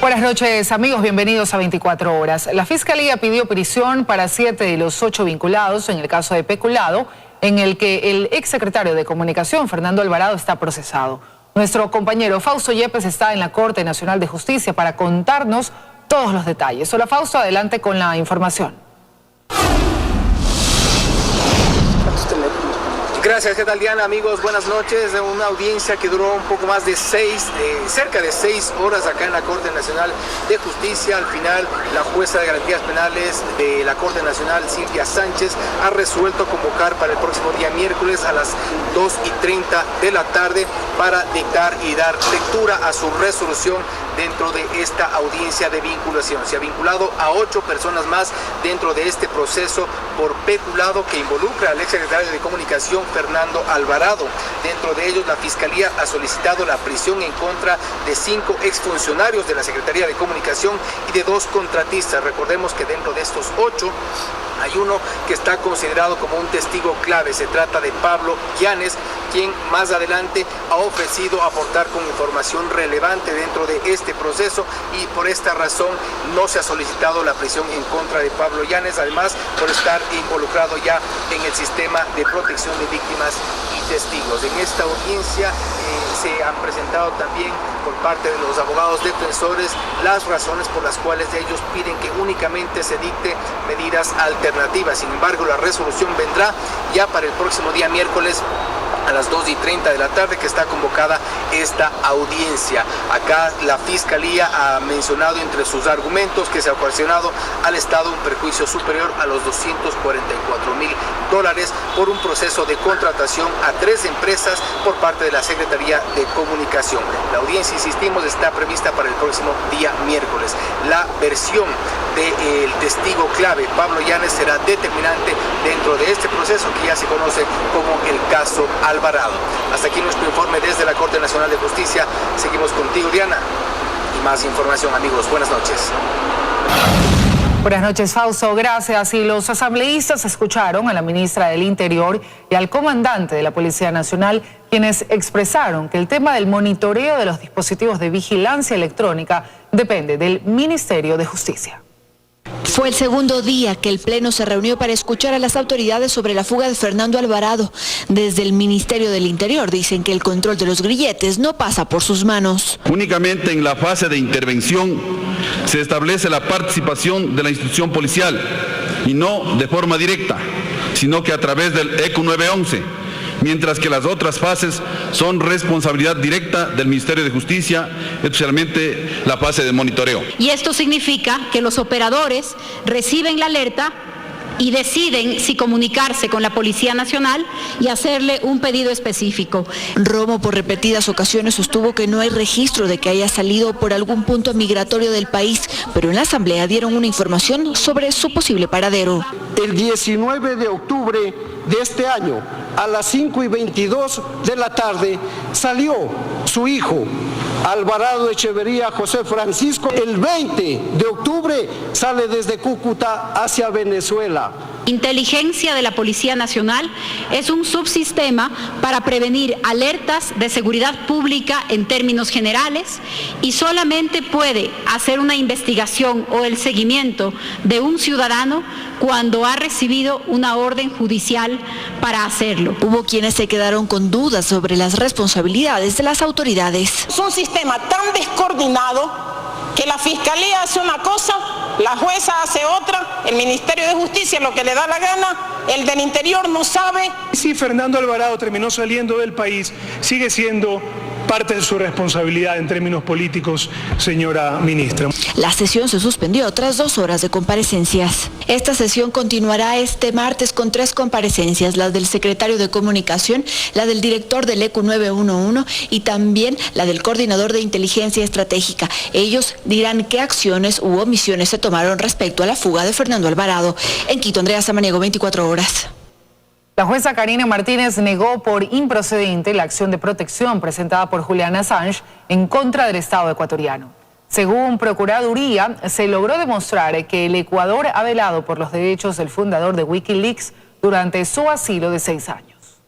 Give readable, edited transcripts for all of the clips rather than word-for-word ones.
Buenas noches, amigos, bienvenidos a 24 horas. La Fiscalía pidió prisión para 7 de los 8 vinculados en el caso de peculado, en el que el exsecretario de Comunicación, Fernando Alvarado, está procesado. Nuestro compañero Fausto Yepes está en la Corte Nacional de Justicia para contarnos todos los detalles. Hola Fausto, adelante con la información. Gracias, ¿qué tal Diana? Amigos, buenas noches. Una audiencia que duró un poco más de cerca de 6 horas acá en la Corte Nacional de Justicia. Al final, la jueza de Garantías Penales de la Corte Nacional, Silvia Sánchez, ha resuelto convocar para el próximo día miércoles a las 2:30 de la tarde para dictar y dar lectura a su resolución dentro de esta audiencia de vinculación. Se ha vinculado a 8 personas más dentro de este proceso por peculado que involucra al exsecretario de Comunicación, Fernando Alvarado. Dentro de ellos, la Fiscalía ha solicitado la prisión en contra de 5 exfuncionarios de la Secretaría de Comunicación y de 2 contratistas. Recordemos que dentro de estos 8 hay uno que está considerado como un testigo clave. Se trata de Pablo Llanes, quien más adelante ha ofrecido aportar con información relevante dentro de este proceso, y por esta razón no se ha solicitado la prisión en contra de Pablo Llanes, además por estar involucrado ya en el sistema de protección de víctimas y testigos. En esta audiencia se han presentado también por parte de los abogados defensores las razones por las cuales ellos piden que únicamente se dicte medidas alternativas. Sin embargo, la resolución vendrá ya para el próximo día miércoles a las 2:30 de la tarde, que está convocada esta audiencia. Acá la Fiscalía ha mencionado entre sus argumentos que se ha ocasionado al Estado un perjuicio superior a los $244,000 por un proceso de contratación a 3 empresas por parte de la Secretaría de Comunicación. La audiencia, insistimos, está prevista para el próximo día miércoles. La versión del testigo clave, Pablo Llanes, será determinante dentro de este proceso que ya se conoce como el caso Alvarado. Hasta aquí nuestro informe desde la Corte Nacional de Justicia. Seguimos contigo, Diana, y más información, amigos. Buenas noches. Buenas noches, Fausto. Gracias. Y los asambleístas escucharon a la ministra del Interior y al comandante de la Policía Nacional, quienes expresaron que el tema del monitoreo de los dispositivos de vigilancia electrónica depende del Ministerio de Justicia. Fue el segundo día que el Pleno se reunió para escuchar a las autoridades sobre la fuga de Fernando Alvarado. Desde el Ministerio del Interior dicen que el control de los grilletes no pasa por sus manos. Únicamente en la fase de intervención se establece la participación de la institución policial, y no de forma directa, sino que a través del ECU 911. Mientras que las otras fases son responsabilidad directa del Ministerio de Justicia, especialmente la fase de monitoreo. Y esto significa que los operadores reciben la alerta y deciden si comunicarse con la Policía Nacional y hacerle un pedido específico. Romo por repetidas ocasiones sostuvo que no hay registro de que haya salido por algún punto migratorio del país, pero en la Asamblea dieron una información sobre su posible paradero. El 19 de octubre de este año, a las 5:22 de la tarde, salió su hijo, Alvarado Echeverría José Francisco. El 20 de octubre sale desde Cúcuta hacia Venezuela. Inteligencia de la Policía Nacional es un subsistema para prevenir alertas de seguridad pública en términos generales, y solamente puede hacer una investigación o el seguimiento de un ciudadano cuando ha recibido una orden judicial para hacerlo. Hubo quienes se quedaron con dudas sobre las responsabilidades de las autoridades. Es un sistema tan descoordinado que la Fiscalía hace una cosa, la jueza hace otra, el Ministerio de Justicia lo que le da la gana, el del Interior no sabe. Si Fernando Alvarado terminó saliendo del país, sigue siendo parte de su responsabilidad en términos políticos, señora ministra. La sesión se suspendió tras 2 horas de comparecencias. Esta sesión continuará este martes con 3 comparecencias, la del secretario de Comunicación, la del director del ECU 911 y también la del coordinador de inteligencia estratégica. Ellos dirán qué acciones u omisiones se tomaron respecto a la fuga de Fernando Alvarado. En Quito, Andrea Samaniego, 24 horas. La jueza Karina Martínez negó por improcedente la acción de protección presentada por Julian Assange en contra del Estado ecuatoriano. Según Procuraduría, se logró demostrar que el Ecuador ha velado por los derechos del fundador de Wikileaks durante su asilo de 6 años.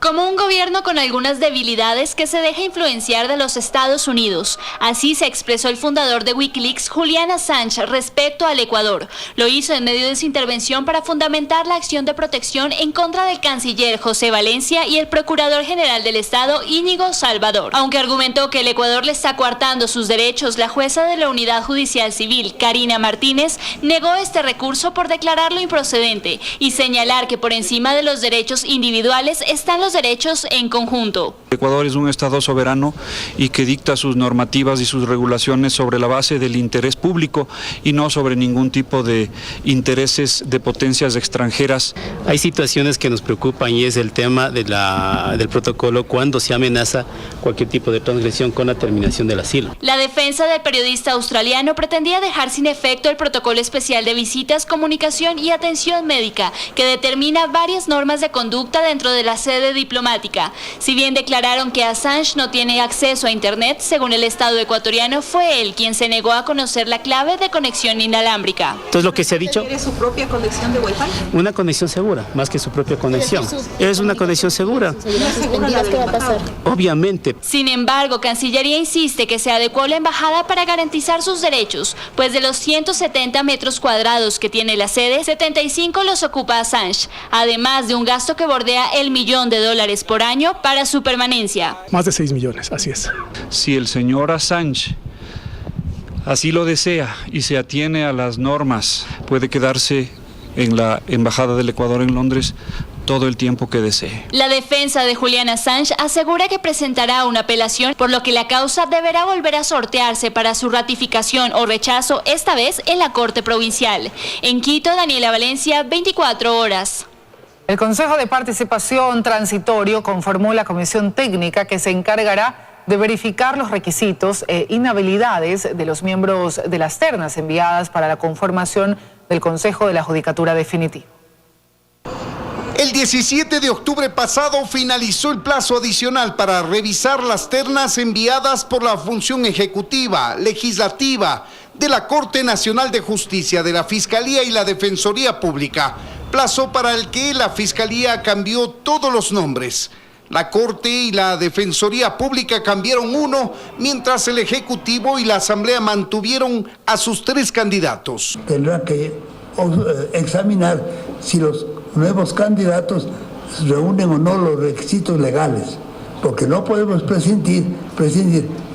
Como un gobierno con algunas debilidades que se deja influenciar de los Estados Unidos. Así se expresó el fundador de Wikileaks, Julian Assange, respecto al Ecuador. Lo hizo en medio de su intervención para fundamentar la acción de protección en contra del canciller José Valencia y el procurador general del Estado, Íñigo Salvador. Aunque argumentó que el Ecuador le está coartando sus derechos, la jueza de la Unidad Judicial Civil, Karina Martínez, negó este recurso por declararlo improcedente y señalar que por encima de los derechos individuales están los derechos en conjunto. Ecuador es un Estado soberano y que dicta sus normativas y sus regulaciones sobre la base del interés público y no sobre ningún tipo de intereses de potencias extranjeras. Hay situaciones que nos preocupan y es el tema del protocolo cuando se amenaza cualquier tipo de transgresión con la terminación del asilo. La defensa del periodista australiano pretendía dejar sin efecto el protocolo especial de visitas, comunicación y atención médica que determina varias normas de conducta dentro de la sede diplomática. Si bien declararon que Assange no tiene acceso a Internet, según el Estado ecuatoriano, fue él quien se negó a conocer la clave de conexión inalámbrica. Entonces lo que se ha dicho... ¿Tiene su propia conexión de Wi-Fi? Una conexión segura, más que su propia conexión. Es una conexión segura. ¿Qué va a pasar? Obviamente. Sin embargo, Cancillería insiste que se adecuó la embajada para garantizar sus derechos, pues de los 170 metros cuadrados que tiene la sede, 75 los ocupa Assange, además de un gasto que bordea el $1.000.000 por año para su permanencia. Más de 6 millones, así es. Si el señor Assange así lo desea y se atiene a las normas, puede quedarse en la Embajada del Ecuador en Londres todo el tiempo que desee. La defensa de Julian Assange asegura que presentará una apelación, por lo que la causa deberá volver a sortearse para su ratificación o rechazo, esta vez en la Corte Provincial. En Quito, Daniela Valencia, 24 horas. El Consejo de Participación Transitorio conformó la comisión técnica que se encargará de verificar los requisitos e inhabilidades de los miembros de las ternas enviadas para la conformación del Consejo de la Judicatura Definitiva. El 17 de octubre pasado finalizó el plazo adicional para revisar las ternas enviadas por la función ejecutiva, legislativa, de la Corte Nacional de Justicia, de la Fiscalía y la Defensoría Pública, plazo para el que la Fiscalía cambió todos los nombres. La Corte y la Defensoría Pública cambiaron uno, mientras el Ejecutivo y la Asamblea mantuvieron a sus 3 candidatos. Tendrá que examinar si los nuevos candidatos reúnen o no los requisitos legales, porque no podemos prescindir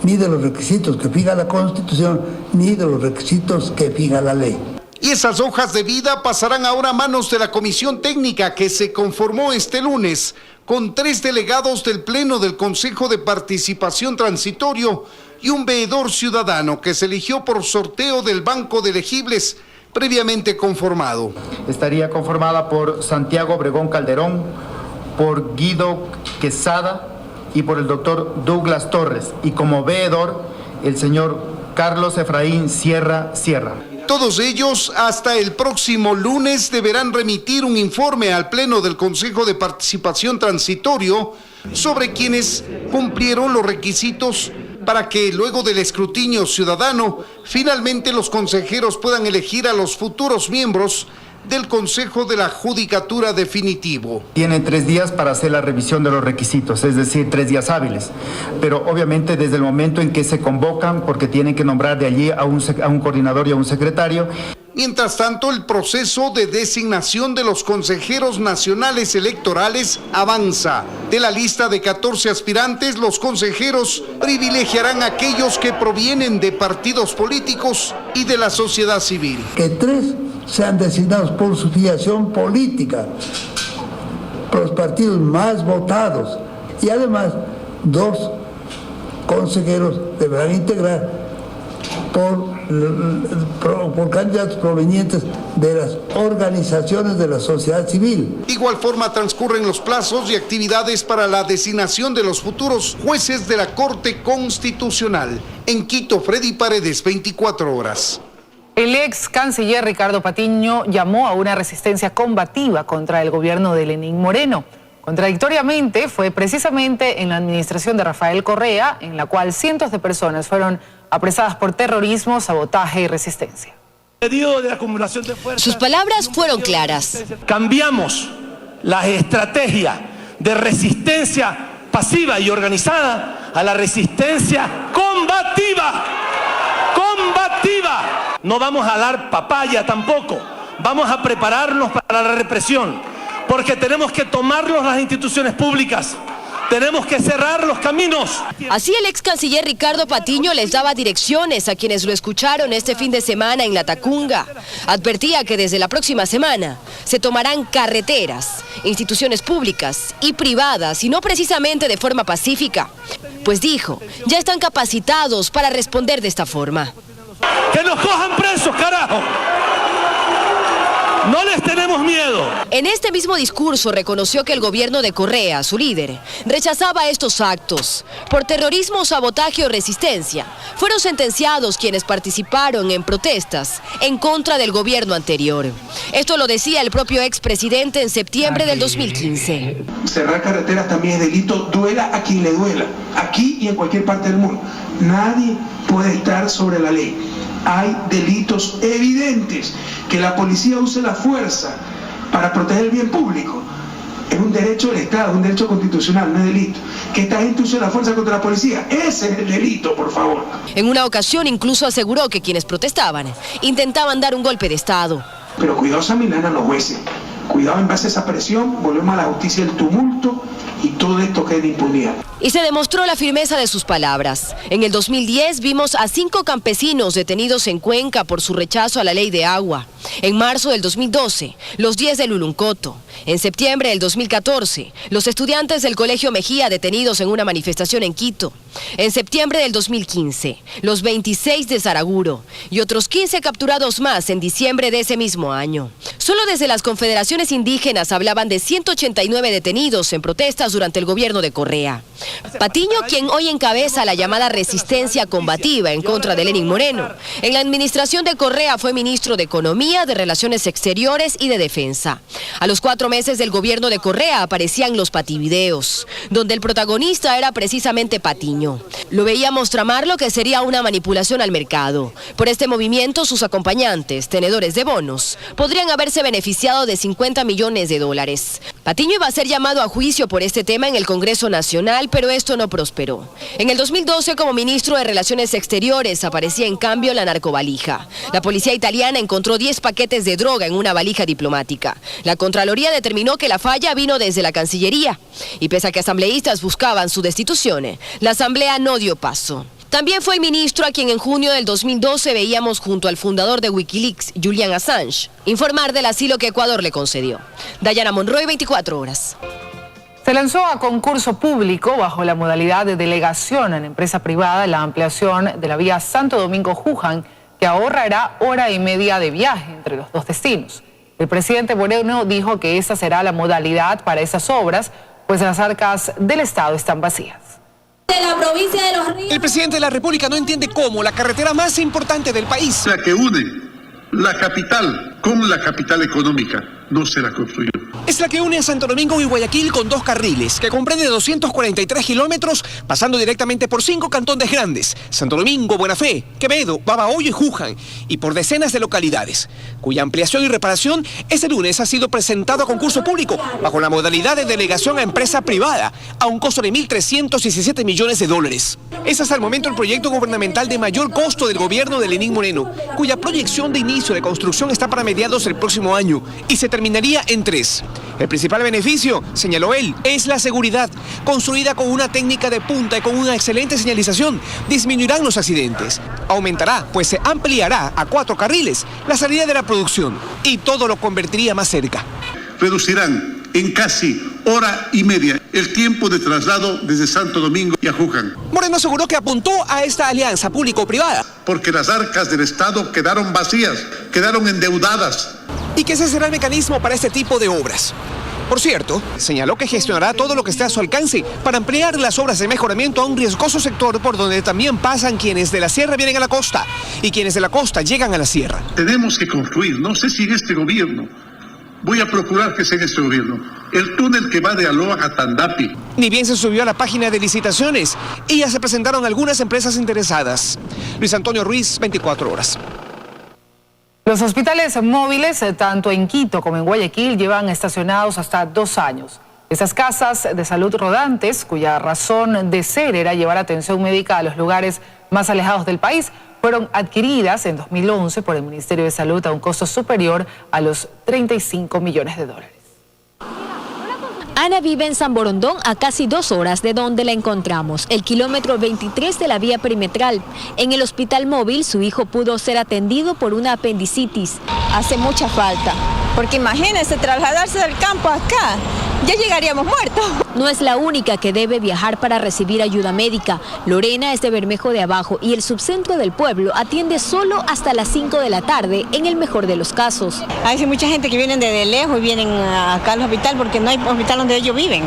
ni de los requisitos que fija la Constitución ni de los requisitos que fija la ley. Y esas hojas de vida pasarán ahora a manos de la comisión técnica que se conformó este lunes con 3 delegados del Pleno del Consejo de Participación Transitorio y un veedor ciudadano que se eligió por sorteo del Banco de Elegibles previamente conformado. Estaría conformada por Santiago Obregón Calderón, por Guido Quesada y por el doctor Douglas Torres, y como veedor el señor Carlos Efraín Sierra. Todos ellos hasta el próximo lunes deberán remitir un informe al Pleno del Consejo de Participación Transitorio sobre quienes cumplieron los requisitos para que luego del escrutinio ciudadano finalmente los consejeros puedan elegir a los futuros miembros del Consejo de la Judicatura Definitivo. Tienen 3 días para hacer la revisión de los requisitos, es decir, 3 días hábiles. Pero obviamente desde el momento en que se convocan, porque tienen que nombrar de allí a un coordinador y a un secretario. Mientras tanto, el proceso de designación de los consejeros nacionales electorales avanza. De la lista de 14 aspirantes, los consejeros privilegiarán a aquellos que provienen de partidos políticos y de la sociedad civil. Que 3 sean designados por su filiación política, por los partidos más votados, y además 2 consejeros deberán integrar por candidatos provenientes de las organizaciones de la sociedad civil. De igual forma transcurren los plazos y actividades para la designación de los futuros jueces de la Corte Constitucional. En Quito, Freddy Paredes, 24 horas. El ex canciller Ricardo Patiño llamó a una resistencia combativa contra el gobierno de Lenín Moreno. Contradictoriamente, fue precisamente en la administración de Rafael Correa, en la cual cientos de personas fueron apresadas por terrorismo, sabotaje y resistencia. Sus palabras fueron claras. Cambiamos la estrategia de resistencia pasiva y organizada a la resistencia combativa. ¡Combativa! No vamos a dar papaya tampoco. Vamos a prepararnos para la represión, porque tenemos que tomarnos las instituciones públicas. Tenemos que cerrar los caminos. Así el ex canciller Ricardo Patiño les daba direcciones a quienes lo escucharon este fin de semana en Latacunga. Advertía que desde la próxima semana se tomarán carreteras, instituciones públicas y privadas, y no precisamente de forma pacífica. Pues dijo, ya están capacitados para responder de esta forma. ¡Que nos cojan presos, carajo! No les tenemos miedo. En este mismo discurso reconoció que el gobierno de Correa, su líder, rechazaba estos actos. Por terrorismo, sabotaje o resistencia, fueron sentenciados quienes participaron en protestas en contra del gobierno anterior. Esto lo decía el propio expresidente en septiembre del 2015. Cerrar carreteras también es delito, duela a quien le duela, aquí y en cualquier parte del mundo. Nadie puede estar sobre la ley. Hay delitos evidentes. Que la policía use la fuerza para proteger el bien público es un derecho del Estado, es un derecho constitucional, no es delito. Que esta gente use la fuerza contra la policía, ese es el delito, por favor. En una ocasión incluso aseguró que quienes protestaban intentaban dar un golpe de Estado. Pero cuidado, Samilana, los jueces. Cuidado, en base a esa presión, volvemos a la justicia del tumulto y todo esto queda en impunidad. Y se demostró la firmeza de sus palabras. En el 2010 vimos a 5 campesinos detenidos en Cuenca por su rechazo a la ley de agua. En marzo del 2012, los 10 de Luluncoto. En septiembre del 2014, los estudiantes del Colegio Mejía detenidos en una manifestación en Quito. En septiembre del 2015, los 26 de Saraguro y otros 15 capturados más en diciembre de ese mismo año. Solo desde las confederaciones indígenas hablaban de 189 detenidos en protestas durante el gobierno de Correa. Patiño, quien hoy encabeza la llamada resistencia combativa en contra de Lenín Moreno, en la administración de Correa fue ministro de Economía, de Relaciones Exteriores y de Defensa. A los 4 meses del gobierno de Correa aparecían los pativideos, donde el protagonista era precisamente Patiño. Lo veíamos tramar lo que sería una manipulación al mercado. Por este movimiento, sus acompañantes, tenedores de bonos, podrían haberse beneficiado de 50 millones de dólares. Patiño iba a ser llamado a juicio por este tema en el Congreso Nacional, pero esto no prosperó. En el 2012, como ministro de Relaciones Exteriores, aparecía en cambio la narcovalija. La policía italiana encontró 10 paquetes de droga en una valija diplomática. La Contraloría determinó que la falla vino desde la Cancillería. Y pese a que asambleístas buscaban su destitución, la Asamblea no dio paso. También fue el ministro a quien en junio del 2012 veíamos junto al fundador de Wikileaks, Julian Assange, informar del asilo que Ecuador le concedió. Dayana Monroy, 24 horas. Se lanzó a concurso público bajo la modalidad de delegación en empresa privada la ampliación de la vía Santo Domingo-Juján, que ahorrará hora y media de viaje entre los dos destinos. El presidente Moreno dijo que esa será la modalidad para esas obras, pues las arcas del Estado están vacías. De la provincia de Los Ríos. El presidente de la República no entiende cómo la carretera más importante del país, la que une la capital con la capital económica, no se la construyó. Es la que une a Santo Domingo y Guayaquil con 2 carriles, que comprende 243 kilómetros, pasando directamente por 5 cantones grandes: Santo Domingo, Buena Fe, Quevedo, Babahoyo y Juján, y por decenas de localidades, cuya ampliación y reparación este lunes ha sido presentado a concurso público, bajo la modalidad de delegación a empresa privada, a un costo de 1.317 millones de dólares. Es hasta el momento el proyecto gubernamental de mayor costo del gobierno de Lenín Moreno, cuya proyección de inicio de construcción está para mediados del próximo año, y se terminaría en 3. El principal beneficio, señaló él, es la seguridad. Construida con una técnica de punta y con una excelente señalización, disminuirán los accidentes. Aumentará, pues se ampliará a 4 carriles la salida de la producción, y todo lo convertiría más cerca. Reducirán en casi hora y media el tiempo de traslado desde Santo Domingo y a Juján. Moreno aseguró que apuntó a esta alianza público-privada porque las arcas del Estado quedaron vacías, quedaron endeudadas. Y que ese será el mecanismo para este tipo de obras. Por cierto, señaló que gestionará todo lo que esté a su alcance para ampliar las obras de mejoramiento a un riesgoso sector por donde también pasan quienes de la sierra vienen a la costa y quienes de la costa llegan a la sierra. Tenemos que construir, no sé si en este gobierno, voy a procurar que sea en este gobierno, el túnel que va de Aloa a Tandapi. Ni bien se subió a la página de licitaciones y ya se presentaron algunas empresas interesadas. Luis Antonio Ruiz, 24 horas. Los hospitales móviles, tanto en Quito como en Guayaquil, llevan estacionados hasta 2 años. Esas casas de salud rodantes, cuya razón de ser era llevar atención médica a los lugares más alejados del país, fueron adquiridas en 2011 por el Ministerio de Salud a un costo superior a los 35 millones de dólares. Ana vive en San Borondón, a casi 2 horas de donde la encontramos, el kilómetro 23 de la vía perimetral. En el hospital móvil, su hijo pudo ser atendido por una apendicitis. Hace mucha falta, porque imagínense trasladarse del campo acá, ya llegaríamos muertos. No es la única que debe viajar para recibir ayuda médica. Lorena es de Bermejo de Abajo y el subcentro del pueblo atiende solo hasta las 5 de la tarde, en el mejor de los casos. Hay mucha gente que viene de lejos y vienen acá al hospital porque no hay hospital donde ellos viven.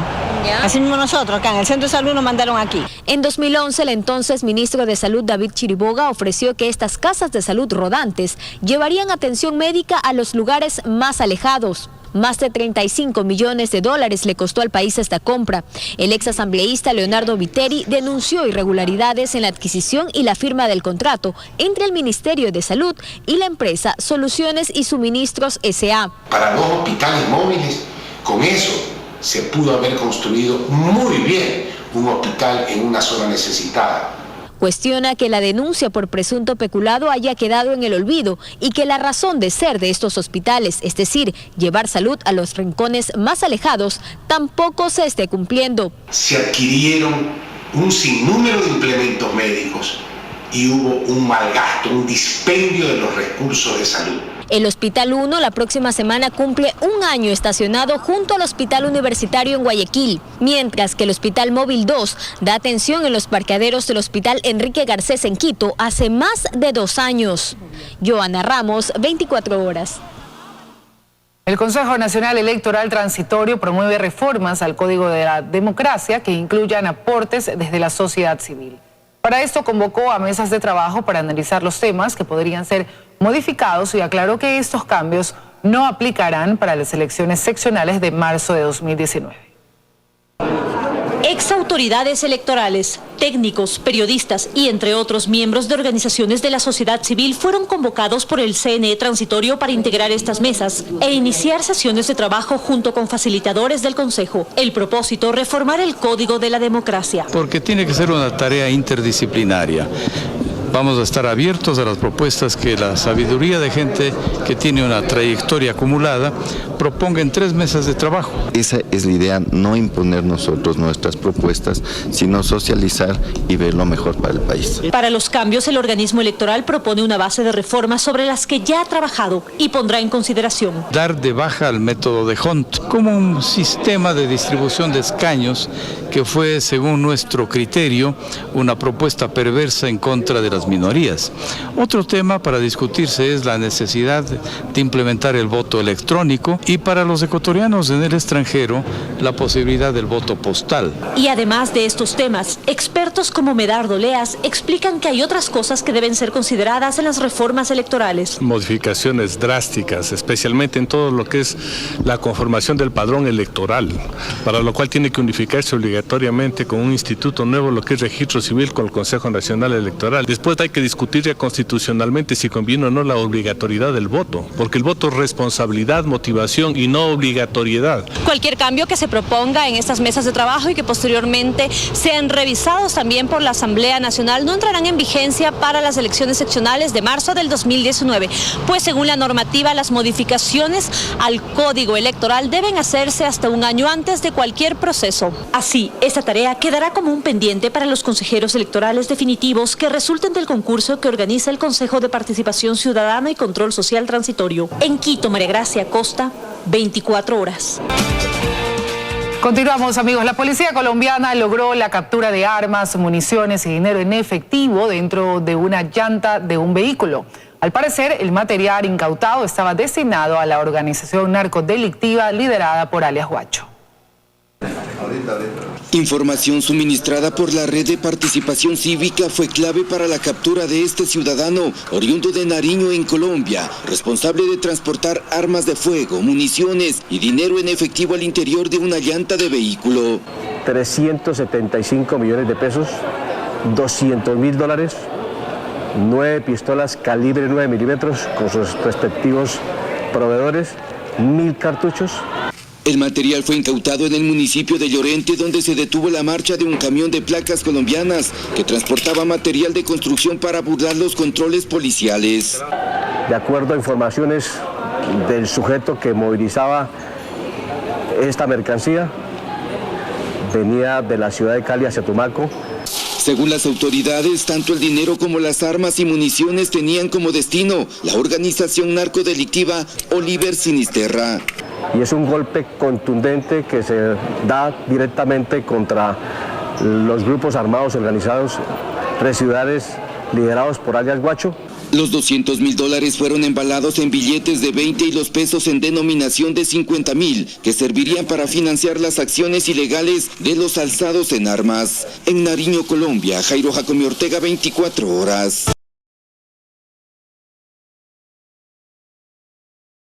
Así mismo nosotros, acá en el centro de salud nos mandaron aquí. En 2011, el entonces ministro de Salud, David Chiriboga, ofreció que estas casas de salud rodantes llevarían atención médica a los lugares más alejados. Más de 35 millones de dólares le costó al país esta compra. El ex asambleísta Leonardo Viteri denunció irregularidades en la adquisición y la firma del contrato entre el Ministerio de Salud y la empresa Soluciones y Suministros S.A. Para 2 hospitales móviles, con eso se pudo haber construido muy bien un hospital en una zona necesitada. Cuestiona que la denuncia por presunto peculado haya quedado en el olvido y que la razón de ser de estos hospitales, es decir, llevar salud a los rincones más alejados, tampoco se esté cumpliendo. Se adquirieron un sinnúmero de implementos médicos y hubo un malgasto, un dispendio de los recursos de salud. El Hospital 1 la próxima semana cumple 1 año estacionado junto al Hospital Universitario en Guayaquil, mientras que el Hospital Móvil 2 da atención en los parqueaderos del Hospital Enrique Garcés en Quito hace más de 2 años. Joana Ramos, 24 horas. El Consejo Nacional Electoral Transitorio promueve reformas al Código de la Democracia que incluyan aportes desde la sociedad civil. Para esto convocó a mesas de trabajo para analizar los temas que podrían ser modificados y aclaró que estos cambios no aplicarán para las elecciones seccionales de marzo de 2019. Exautoridades electorales, técnicos, periodistas y entre otros miembros de organizaciones de la sociedad civil fueron convocados por el CNE transitorio para integrar estas mesas e iniciar sesiones de trabajo junto con facilitadores del Consejo. El propósito, reformar el Código de la Democracia. Porque tiene que ser una tarea interdisciplinaria. Vamos a estar abiertos a las propuestas que la sabiduría de gente que tiene una trayectoria acumulada proponga en 3 meses de trabajo. Esa es la idea, no imponer nosotros nuestras propuestas, sino socializar y ver lo mejor para el país. Para los cambios, el organismo electoral propone una base de reformas sobre las que ya ha trabajado y pondrá en consideración. Dar de baja al método de Hunt como un sistema de distribución de escaños que fue, según nuestro criterio, una propuesta perversa en contra de las minorías. Otro tema para discutirse es la necesidad de implementar el voto electrónico y para los ecuatorianos en el extranjero la posibilidad del voto postal. Y además de estos temas, expertos como Medardo Leas explican que hay otras cosas que deben ser consideradas en las reformas electorales. Modificaciones drásticas, especialmente en todo lo que es la conformación del padrón electoral, para lo cual tiene que unificarse obligatoriamente con un instituto nuevo, lo que es registro civil, con el Consejo Nacional Electoral. Después hay que discutir ya constitucionalmente si conviene o no la obligatoriedad del voto, porque el voto es responsabilidad, motivación y no obligatoriedad. Cualquier cambio que se proponga en estas mesas de trabajo y que posteriormente sean revisados también por la Asamblea Nacional no entrarán en vigencia para las elecciones seccionales de marzo del 2019, pues según la normativa las modificaciones al Código Electoral deben hacerse hasta 1 año antes de cualquier proceso. Así, esta tarea quedará como un pendiente para los consejeros electorales definitivos que resulten del concurso que organiza el Consejo de Participación Ciudadana y Control Social Transitorio. En Quito, María Gracia Costa, 24 horas. Continuamos, amigos. La policía colombiana logró la captura de armas, municiones y dinero en efectivo dentro de una llanta de un vehículo. Al parecer, el material incautado estaba destinado a la organización narcodelictiva liderada por alias Guacho. Información suministrada por la Red de Participación Cívica fue clave para la captura de este ciudadano, oriundo de Nariño en Colombia, responsable de transportar armas de fuego, municiones y dinero en efectivo al interior de una llanta de vehículo. 375 millones de pesos, 200.000 dólares, 9 pistolas calibre 9 milímetros con sus respectivos proveedores, 1000 cartuchos. El material fue incautado en el municipio de Llorente, donde se detuvo la marcha de un camión de placas colombianas que transportaba material de construcción para burlar los controles policiales. De acuerdo a informaciones del sujeto que movilizaba esta mercancía, venía de la ciudad de Cali hacia Tumaco. Según las autoridades, tanto el dinero como las armas y municiones tenían como destino la organización narcodelictiva Oliver Sinisterra. Y es un golpe contundente que se da directamente contra los grupos armados organizados residuales liderados por alias Guacho. Los $200.000 fueron embalados en billetes de 20 y los pesos en denominación de 50.000, que servirían para financiar las acciones ilegales de los alzados en armas. En Nariño, Colombia, Jairo Jacome Ortega, 24 horas.